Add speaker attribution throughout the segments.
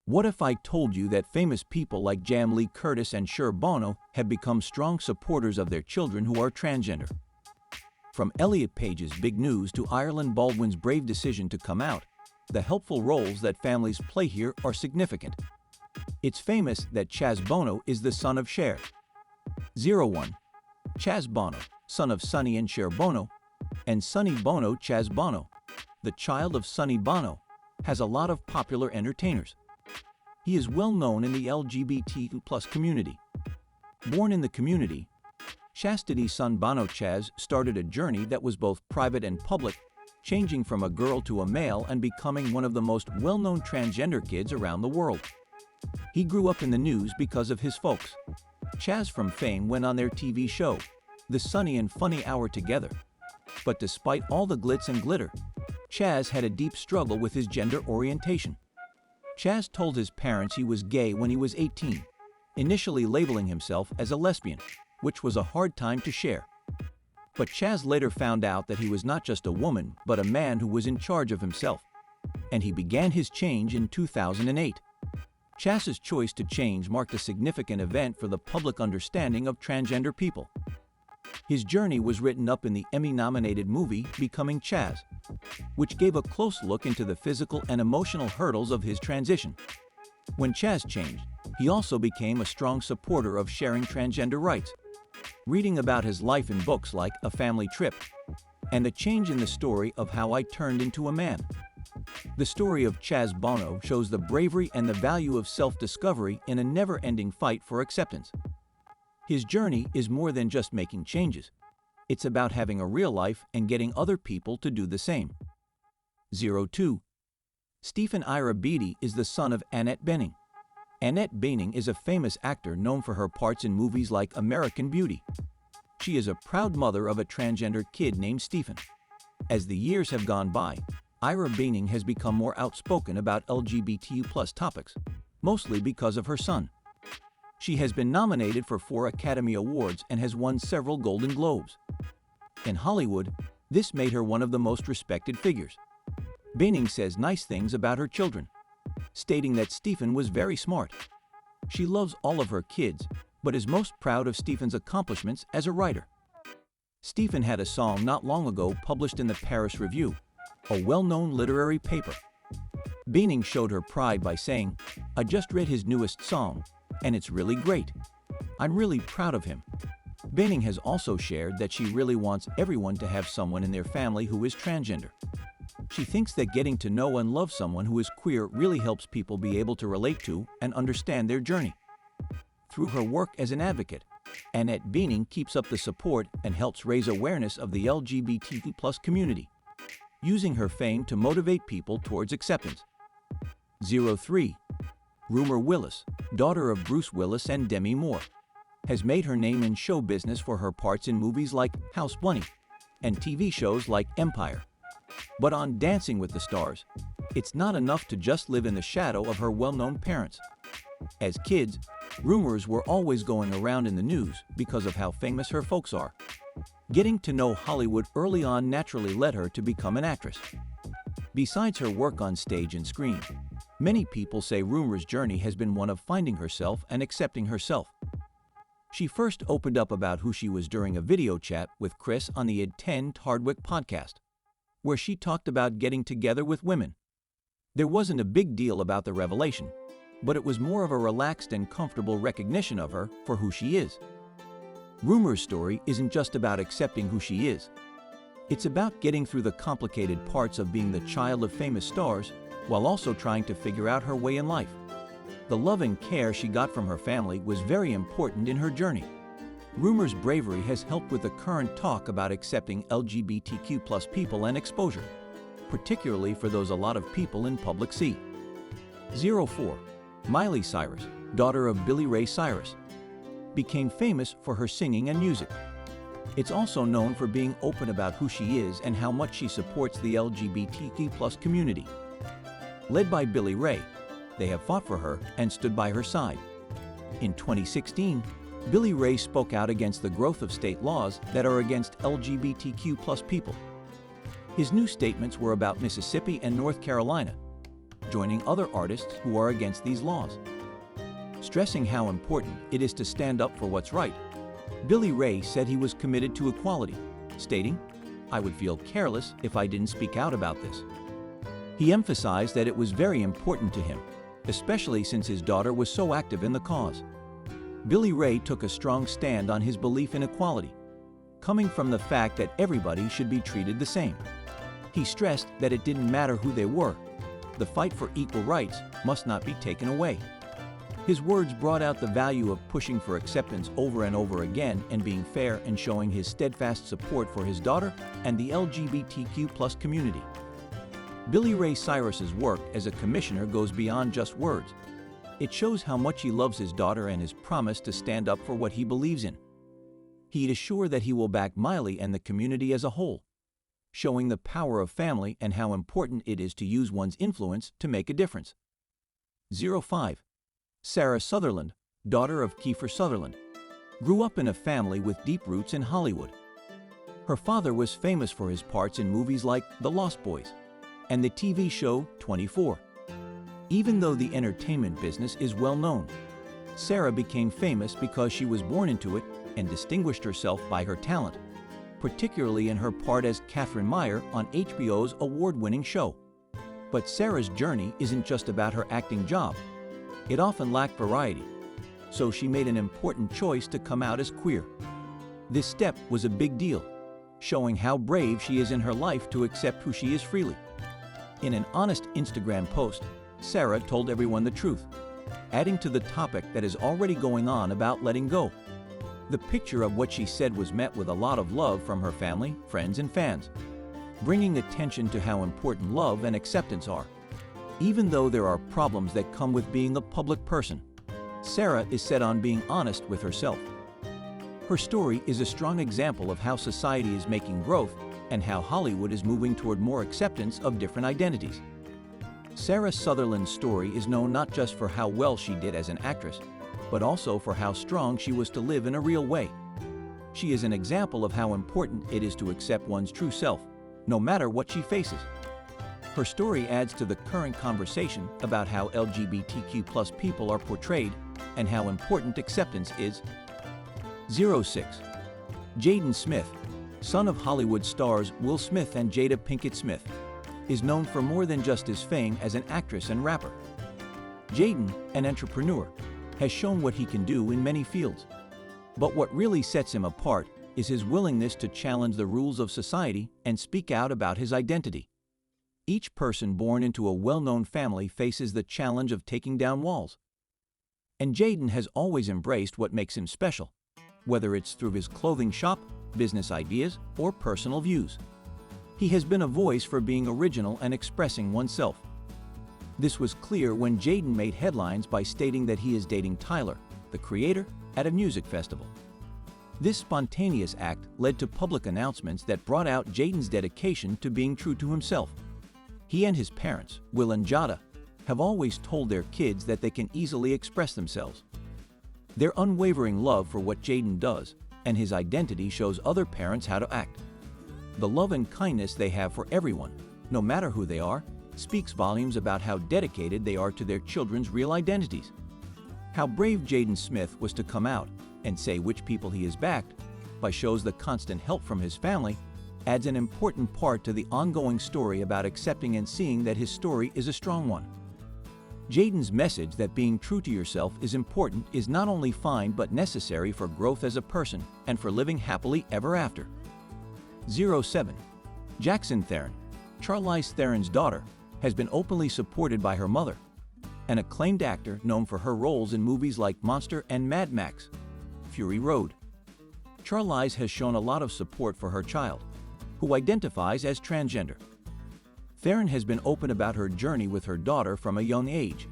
Speaker 1: What if I told you that famous people like Jamie Lee Curtis and Chaz Bono have become strong supporters of their children who are transgender? From Elliot Page's big news to Ireland Baldwin's brave decision to come out, the helpful roles that families play here are significant. It's famous that Chaz Bono is the son of Cher. 01. Chaz Bono, son of Sonny and Cher Bono, and Sonny Bono. Chaz Bono, the child of Sonny Bono, has a lot of popular entertainers. He is well known in the LGBTQ+ community. Born in the community, Chastity's son Bono Chaz started a journey that was both private and public, changing from a girl to a male and becoming one of the most well-known transgender kids around the world. He grew up in the news because of his folks. Chaz from fame went on their TV show, The Sunny and Funny Hour together. But despite all the glitz and glitter, Chaz had a deep struggle with his gender orientation. Chaz told his parents he was gay when he was 18, initially labeling himself as a lesbian, which was a hard time to share. But Chaz later found out that he was not just a woman, but a man who was in charge of himself. And he began his change in 2008. Chaz's choice to change marked a significant event for the public understanding of transgender people. His journey was written up in the Emmy-nominated movie Becoming Chaz, which gave a close look into the physical and emotional hurdles of his transition. When Chaz changed, he also became a strong supporter of sharing transgender rights, reading about his life in books like A Family Trip and A Change in the Story of How I Turned into a Man. The story of Chaz Bono shows the bravery and the value of self-discovery in a never-ending fight for acceptance. His journey is more than just making changes. It's about having a real life and getting other people to do the same. 02. Stephen Iridi is the son of Annette Bening. Annette Bening is a famous actor known for her parts in movies like American Beauty. She is a proud mother of a transgender kid named Stephen. As the years have gone by, Ira Bening has become more outspoken about LGBTQ+ topics, mostly because of her son. She has been nominated for 4 Academy Awards and has won several Golden Globes. In Hollywood, this made her one of the most respected figures. Bening says nice things about her children, stating that Stephen was very smart. She loves all of her kids, but is most proud of Stephen's accomplishments as a writer. Stephen had a song not long ago published in the Paris Review, a well-known literary paper. Bening showed her pride by saying, "I just read his newest song, and it's really great. I'm really proud of him." Bening has also shared that she really wants everyone to have someone in their family who is transgender. She thinks that getting to know and love someone who is queer really helps people be able to relate to and understand their journey. Through her work as an advocate, Annette Bening keeps up the support and helps raise awareness of the LGBTQ+ community, using her fame to motivate people towards acceptance. 03. Rumer Willis, daughter of Bruce Willis and Demi Moore, has made her name in show business for her parts in movies like House Bunny and TV shows like Empire. But on Dancing with the Stars, it's not enough to just live in the shadow of her well-known parents. As kids, rumors were always going around in the news because of how famous her folks are. Getting to know Hollywood early on naturally led her to become an actress. Besides her work on stage and screen, many people say Rumer's journey has been one of finding herself and accepting herself. She first opened up about who she was during a video chat with Chris on the Ed 10 Hardwick podcast, where she talked about getting together with women. There wasn't a big deal about the revelation, but it was more of a relaxed and comfortable recognition of her for who she is. Rumer's story isn't just about accepting who she is. It's about getting through the complicated parts of being the child of famous stars while also trying to figure out her way in life. The love and care she got from her family was very important in her journey. Rumer's bravery has helped with the current talk about accepting LGBTQ+ people and exposure, particularly for those a lot of people in public see. 04. Miley Cyrus, daughter of Billy Ray Cyrus, became famous for her singing and music. It's also known for being open about who she is and how much she supports the LGBTQ+ community. Led by Billy Ray, they have fought for her and stood by her side. In 2016, Billy Ray spoke out against the growth of state laws that are against LGBTQ+ people. His new statements were about Mississippi and North Carolina. joining other artists who are against these laws. Stressing how important it is to stand up for what's right, Billy Ray said he was committed to equality, stating, "I would feel careless if I didn't speak out about this." He emphasized that it was very important to him, especially since his daughter was so active in the cause. Billy Ray took a strong stand on his belief in equality, coming from the fact that everybody should be treated the same. He stressed that it didn't matter who they were. The fight for equal rights must not be taken away. His words brought out the value of pushing for acceptance over and over again and being fair and showing his steadfast support for his daughter and the LGBTQ+ community. Billy Ray Cyrus's work as a commissioner goes beyond just words. It shows how much he loves his daughter and his promise to stand up for what he believes in. He is sure that he will back Miley and the community as a whole, showing the power of family and how important it is to use one's influence to make a difference. 05. Sarah Sutherland, daughter of Kiefer Sutherland, grew up in a family with deep roots in Hollywood. Her father was famous for his parts in movies like The Lost Boys and the TV show 24. Even though the entertainment business is well known, Sarah became famous because she was born into it and distinguished herself by her talent, particularly in her part as Catherine Meyer on HBO's award-winning show. But Sarah's journey isn't just about her acting job. It often lacked variety, so she made an important choice to come out as queer. This step was a big deal, showing how brave she is in her life to accept who she is freely. In an honest Instagram post, Sarah told everyone the truth, adding to the topic that is already going on about letting go. The picture of what she said was met with a lot of love from her family, friends, and fans, bringing attention to how important love and acceptance are. Even though there are problems that come with being a public person, Sarah is set on being honest with herself. Her story is a strong example of how society is making growth and how Hollywood is moving toward more acceptance of different identities. Sarah Sutherland's story is known not just for how well she did as an actress, but also for how strong she was to live in a real way. She is an example of how important it is to accept one's true self, no matter what she faces. Her story adds to the current conversation about how LGBTQ+ people are portrayed and how important acceptance is. 06. Jaden Smith, son of Hollywood stars Will Smith and Jada Pinkett Smith, is known for more than just his fame as an actress and rapper. Jaden, an entrepreneur, has shown what he can do in many fields. But what really sets him apart is his willingness to challenge the rules of society and speak out about his identity. Each person born into a well-known family faces the challenge of taking down walls. And Jaden has always embraced what makes him special, whether it's through his clothing shop, business ideas, or personal views. He has been a voice for being original and expressing oneself. This was clear when Jaden made headlines by stating that he is dating Tyler, the creator, at a music festival. This spontaneous act led to public announcements that brought out Jaden's dedication to being true to himself. He and his parents, Will and Jada, have always told their kids that they can easily express themselves. Their unwavering love for what Jaden does and his identity shows other parents how to act. The love and kindness they have for everyone, no matter who they are, speaks volumes about how dedicated they are to their children's real identities. How brave Jaden Smith was to come out and say which people he has backed, by shows the constant help from his family, adds an important part to the ongoing story about accepting and seeing that his story is a strong one. Jaden's message that being true to yourself is important is not only fine but necessary for growth as a person and for living happily ever after. 07. Jackson Theron, Charlize Theron's daughter, has been openly supported by her mother, an acclaimed actor known for her roles in movies like Monster and Mad Max: Fury Road. Charlize has shown a lot of support for her child, who identifies as transgender. Theron has been open about her journey with her daughter from a young age,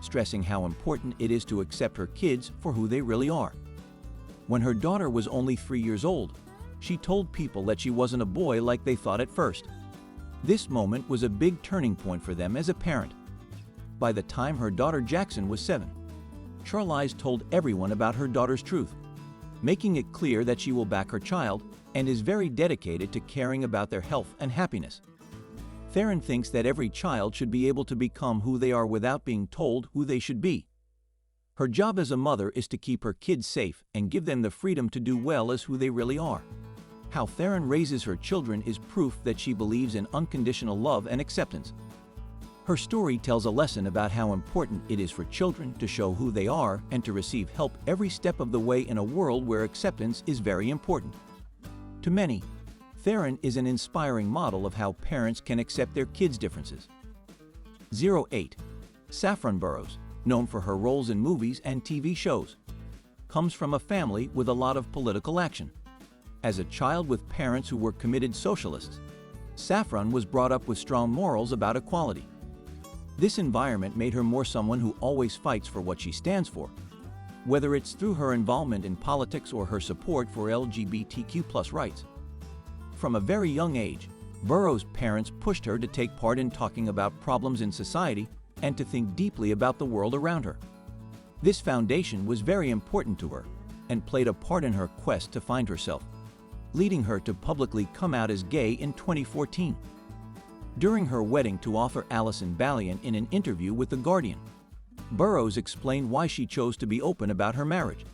Speaker 1: stressing how important it is to accept her kids for who they really are. When her daughter was only 3 years old, she told people that she wasn't a boy like they thought at first. This moment was a big turning point for them as a parent. By the time her daughter Jackson was 7, Charlize told everyone about her daughter's truth, making it clear that she will back her child and is very dedicated to caring about their health and happiness. Theron thinks that every child should be able to become who they are without being told who they should be. Her job as a mother is to keep her kids safe and give them the freedom to do well as who they really are. How Theron raises her children is proof that she believes in unconditional love and acceptance. Her story tells a lesson about how important it is for children to show who they are and to receive help every step of the way in a world where acceptance is very important. To many, Theron is an inspiring model of how parents can accept their kids' differences. 08. Saffron Burrow, known for her roles in movies and TV shows, comes from a family with a lot of political action. As a child with parents who were committed socialists, Saffron was brought up with strong morals about equality. This environment made her more someone who always fights for what she stands for, whether it's through her involvement in politics or her support for LGBTQ+ rights. From a very young age, Burrow's parents pushed her to take part in talking about problems in society and to think deeply about the world around her. This foundation was very important to her and played a part in her quest to find herself, leading her to publicly come out as gay in 2014. During her wedding to author Alison Ballion in an interview with The Guardian, Burrows explained why she chose to be open about her marriage.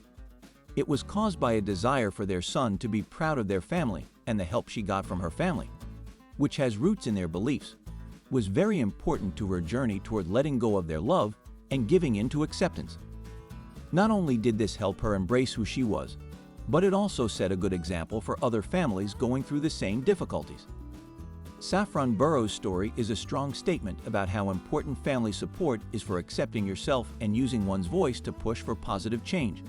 Speaker 1: It was caused by a desire for their son to be proud of their family, and the help she got from her family, which has roots in their beliefs, was very important to her journey toward letting go of their love and giving in to acceptance. Not only did this help her embrace who she was, but it also set a good example for other families going through the same difficulties. Saffron Burrow's story is a strong statement about how important family support is for accepting yourself and using one's voice to push for positive change.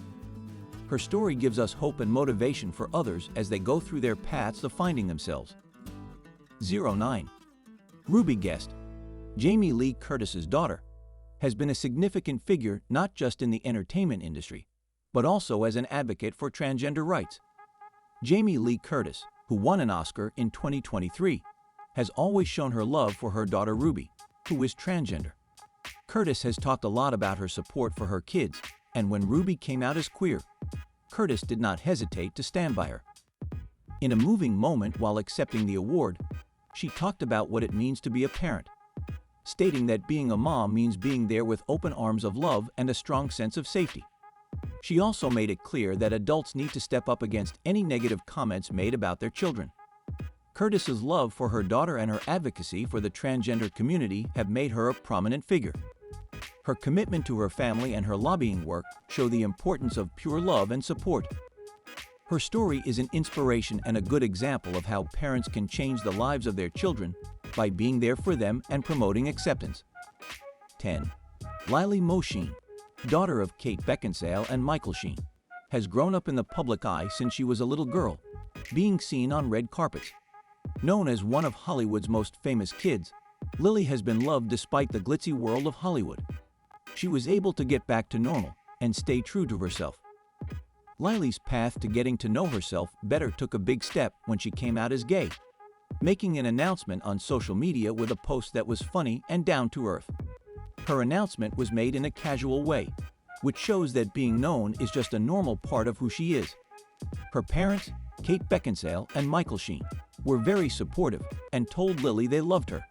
Speaker 1: Her story gives us hope and motivation for others as they go through their paths of finding themselves. 09. Ruby Guest, Jamie Lee Curtis's daughter, has been a significant figure not just in the entertainment industry, but also as an advocate for transgender rights. Jamie Lee Curtis, who won an Oscar in 2023, has always shown her love for her daughter Ruby, who is transgender. Curtis has talked a lot about her support for her kids, and when Ruby came out as queer, Curtis did not hesitate to stand by her. In a moving moment while accepting the award, she talked about what it means to be a parent, stating that being a mom means being there with open arms of love and a strong sense of safety. She also made it clear that adults need to step up against any negative comments made about their children. Curtis's love for her daughter and her advocacy for the transgender community have made her a prominent figure. Her commitment to her family and her lobbying work show the importance of pure love and support. Her story is an inspiration and a good example of how parents can change the lives of their children by being there for them and promoting acceptance. 10. Lily Mosheen, daughter of Kate Beckinsale and Michael Sheen, has grown up in the public eye since she was a little girl, being seen on red carpets. Known as one of Hollywood's most famous kids, Lily has been loved despite the glitzy world of Hollywood. She was able to get back to normal and stay true to herself. Lily's path to getting to know herself better took a big step when she came out as gay, making an announcement on social media with a post that was funny and down to earth. Her announcement was made in a casual way, which shows that being known is just a normal part of who she is. Her parents, Kate Beckinsale and Michael Sheen, were very supportive and told Lily they loved her.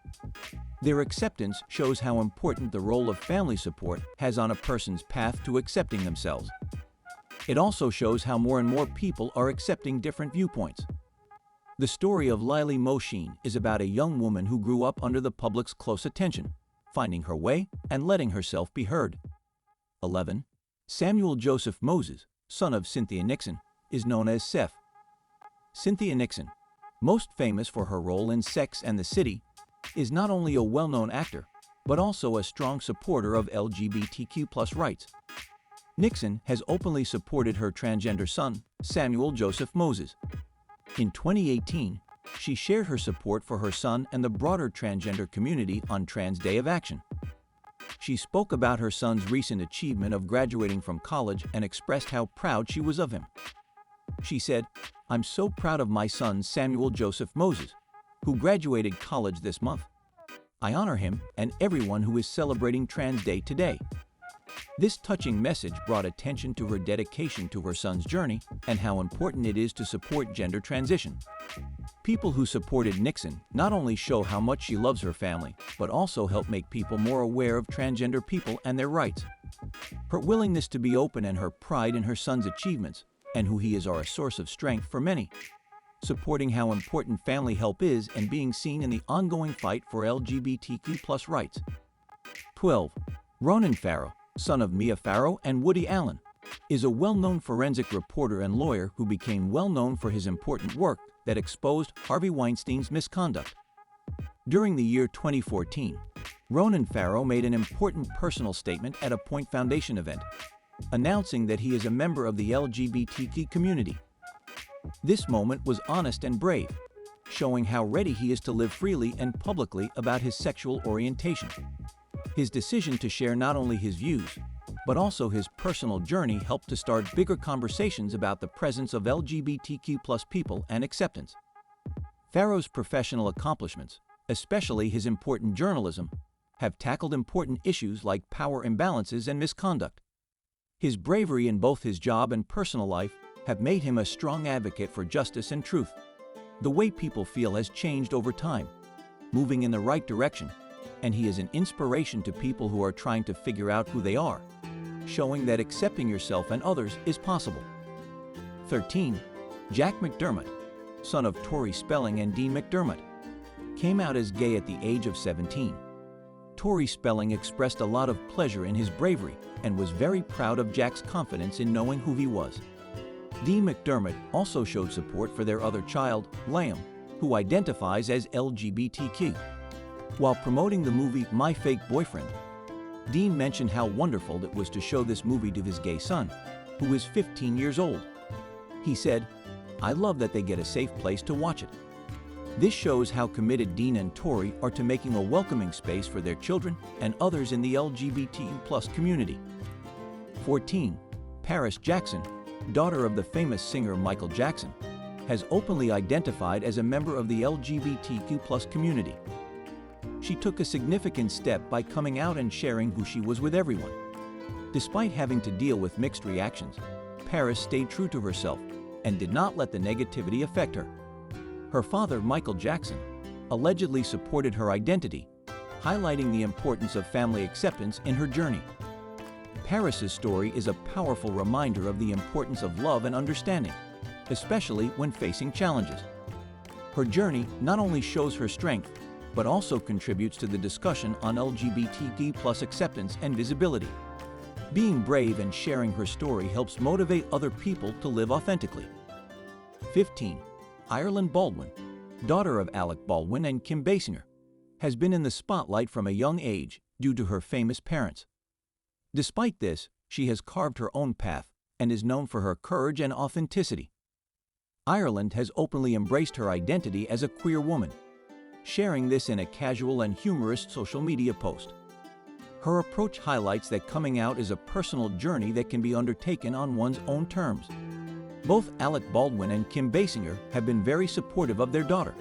Speaker 1: Their acceptance shows how important the role of family support has on a person's path to accepting themselves. It also shows how more and more people are accepting different viewpoints. The story of Lily Mosheen is about a young woman who grew up under the public's close attention, finding her way and letting herself be heard. 11. Samuel Joseph Moses, son of Cynthia Nixon, is known as Seth. Cynthia Nixon, most famous for her role in Sex and the City, is not only a well-known actor, but also a strong supporter of LGBTQ+ rights. Nixon has openly supported her transgender son, Samuel Joseph Moses. In 2018, she shared her support for her son and the broader transgender community on Trans Day of Action. She spoke about her son's recent achievement of graduating from college and expressed how proud she was of him. She said, "I'm so proud of my son Samuel Joseph Moses, who graduated college this month. I honor him and everyone who is celebrating Trans Day today." This touching message brought attention to her dedication to her son's journey and how important it is to support gender transition. People who supported Nixon not only show how much she loves her family, but also help make people more aware of transgender people and their rights. Her willingness to be open and her pride in her son's achievements and who he is are a source of strength for many. Supporting how important family help is and being seen in the ongoing fight for LGBTQ+ rights. 12. Ronan Farrow, son of Mia Farrow and Woody Allen, is a well-known forensic reporter and lawyer who became well-known for his important work that exposed Harvey Weinstein's misconduct. During the year 2014, Ronan Farrow made an important personal statement at a Point Foundation event, announcing that he is a member of the LGBTQ community. This moment was honest and brave, showing how ready he is to live freely and publicly about his sexual orientation. His decision to share not only his views, but also his personal journey helped to start bigger conversations about the presence of LGBTQ+ people and acceptance. Farrow's professional accomplishments, especially his important journalism, have tackled important issues like power imbalances and misconduct. His bravery in both his job and personal life have made him a strong advocate for justice and truth. The way people feel has changed over time, moving in the right direction, and he is an inspiration to people who are trying to figure out who they are, showing that accepting yourself and others is possible. 13. Jack McDermott, son of Tori Spelling and Dean McDermott, came out as gay at the age of 17. Tori Spelling expressed a lot of pleasure in his bravery and was very proud of Jack's confidence in knowing who he was. Dean McDermott also showed support for their other child, Liam, who identifies as LGBTQ. While promoting the movie My Fake Boyfriend, Dean mentioned how wonderful it was to show this movie to his gay son, who is 15 years old. He said, "I love that they get a safe place to watch it." This shows how committed Dean and Tori are to making a welcoming space for their children and others in the LGBTQ+ community. 14. Paris Jackson, daughter of the famous singer Michael Jackson, has openly identified as a member of the LGBTQ+ community. She took a significant step by coming out and sharing who she was with everyone. Despite having to deal with mixed reactions, Paris stayed true to herself and did not let the negativity affect her. Her father, Michael Jackson, allegedly supported her identity, highlighting the importance of family acceptance in her journey. Paris's story is a powerful reminder of the importance of love and understanding, especially when facing challenges. Her journey not only shows her strength, but also contributes to the discussion on LGBTQ+ acceptance and visibility. Being brave and sharing her story helps motivate other people to live authentically. 15. Ireland Baldwin, daughter of Alec Baldwin and Kim Basinger, has been in the spotlight from a young age due to her famous parents. Despite this, she has carved her own path and is known for her courage and authenticity. Ireland has openly embraced her identity as a queer woman, sharing this in a casual and humorous social media post. Her approach highlights that coming out is a personal journey that can be undertaken on one's own terms. Both Alec Baldwin and Kim Basinger have been very supportive of their daughter,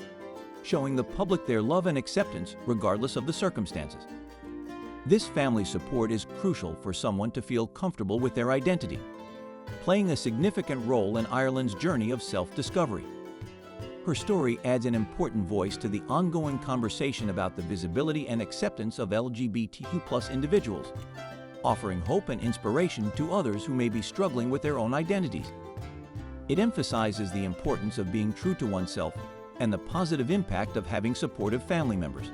Speaker 1: showing the public their love and acceptance regardless of the circumstances. This family support is crucial for someone to feel comfortable with their identity, playing a significant role in Ireland's journey of self-discovery. Her story adds an important voice to the ongoing conversation about the visibility and acceptance of LGBTQ+ individuals, offering hope and inspiration to others who may be struggling with their own identities. It emphasizes the importance of being true to oneself and the positive impact of having supportive family members.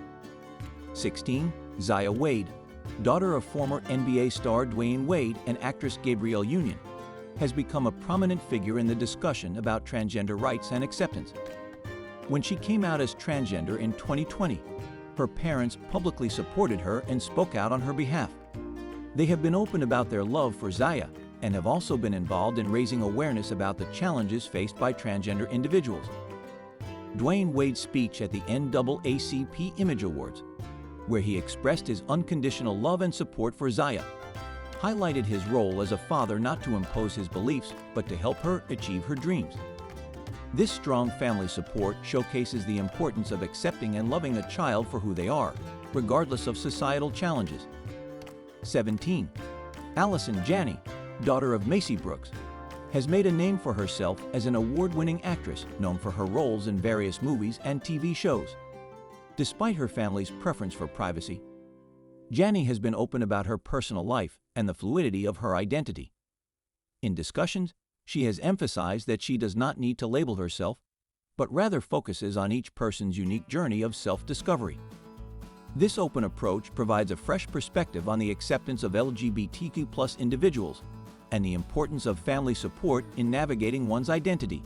Speaker 1: 16. Zaya Wade, daughter of former NBA star Dwayne Wade and actress Gabrielle Union, has become a prominent figure in the discussion about transgender rights and acceptance. When she came out as transgender in 2020, her parents publicly supported her and spoke out on her behalf. They have been open about their love for Zaya and have also been involved in raising awareness about the challenges faced by transgender individuals. Dwayne Wade's speech at the NAACP Image Awards, where he expressed his unconditional love and support for Zaya, highlighted his role as a father not to impose his beliefs, but to help her achieve her dreams. This strong family support showcases the importance of accepting and loving a child for who they are, regardless of societal challenges. 17. Allison Janney, daughter of Macy Brooks, has made a name for herself as an award-winning actress known for her roles in various movies and TV shows. Despite her family's preference for privacy, Jani has been open about her personal life and the fluidity of her identity. In discussions, she has emphasized that she does not need to label herself, but rather focuses on each person's unique journey of self-discovery. This open approach provides a fresh perspective on the acceptance of LGBTQ+ individuals and the importance of family support in navigating one's identity.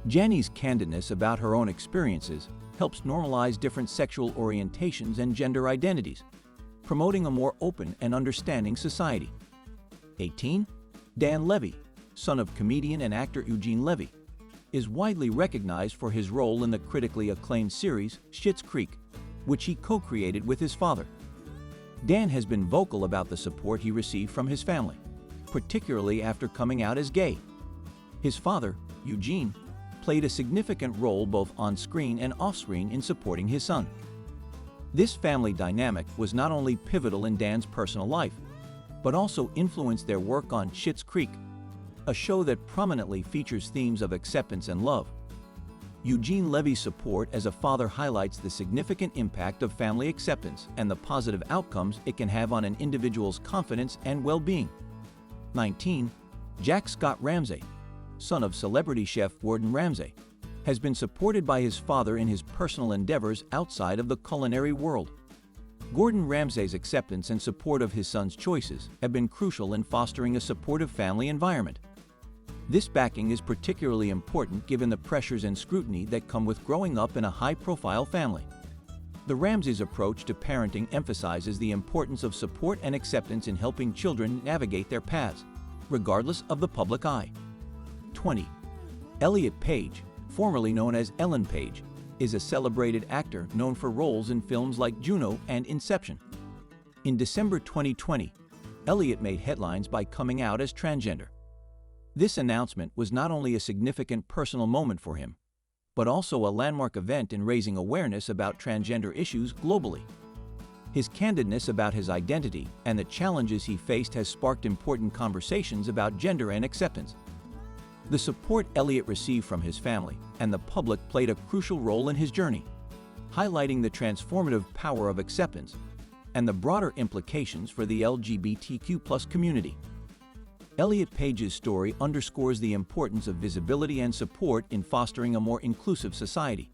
Speaker 1: Jani's candidness about her own experiences helps normalize different sexual orientations and gender identities, promoting a more open and understanding society. 18. Dan Levy, son of comedian and actor Eugene Levy, is widely recognized for his role in the critically acclaimed series Schitt's Creek, which he co-created with his father. Dan has been vocal about the support he received from his family, particularly after coming out as gay. His father, Eugene, played a significant role both on-screen and off-screen in supporting his son. This family dynamic was not only pivotal in Dan's personal life, but also influenced their work on Schitt's Creek, a show that prominently features themes of acceptance and love. Eugene Levy's support as a father highlights the significant impact of family acceptance and the positive outcomes it can have on an individual's confidence and well-being. 19. Jack Scott Ramsay, son of celebrity chef Gordon Ramsay, has been supported by his father in his personal endeavors outside of the culinary world. Gordon Ramsay's acceptance and support of his son's choices have been crucial in fostering a supportive family environment. This backing is particularly important given the pressures and scrutiny that come with growing up in a high-profile family. The Ramsays' approach to parenting emphasizes the importance of support and acceptance in helping children navigate their paths, regardless of the public eye. 20. Elliot Page, formerly known as Ellen Page, is a celebrated actor known for roles in films like Juno and Inception. In December 2020, Elliot made headlines by coming out as transgender. This announcement was not only a significant personal moment for him, but also a landmark event in raising awareness about transgender issues globally. His candidness about his identity and the challenges he faced has sparked important conversations about gender and acceptance. The support Elliot received from his family and the public played a crucial role in his journey, highlighting the transformative power of acceptance and the broader implications for the LGBTQ+ community. Elliot Page's story underscores the importance of visibility and support in fostering a more inclusive society.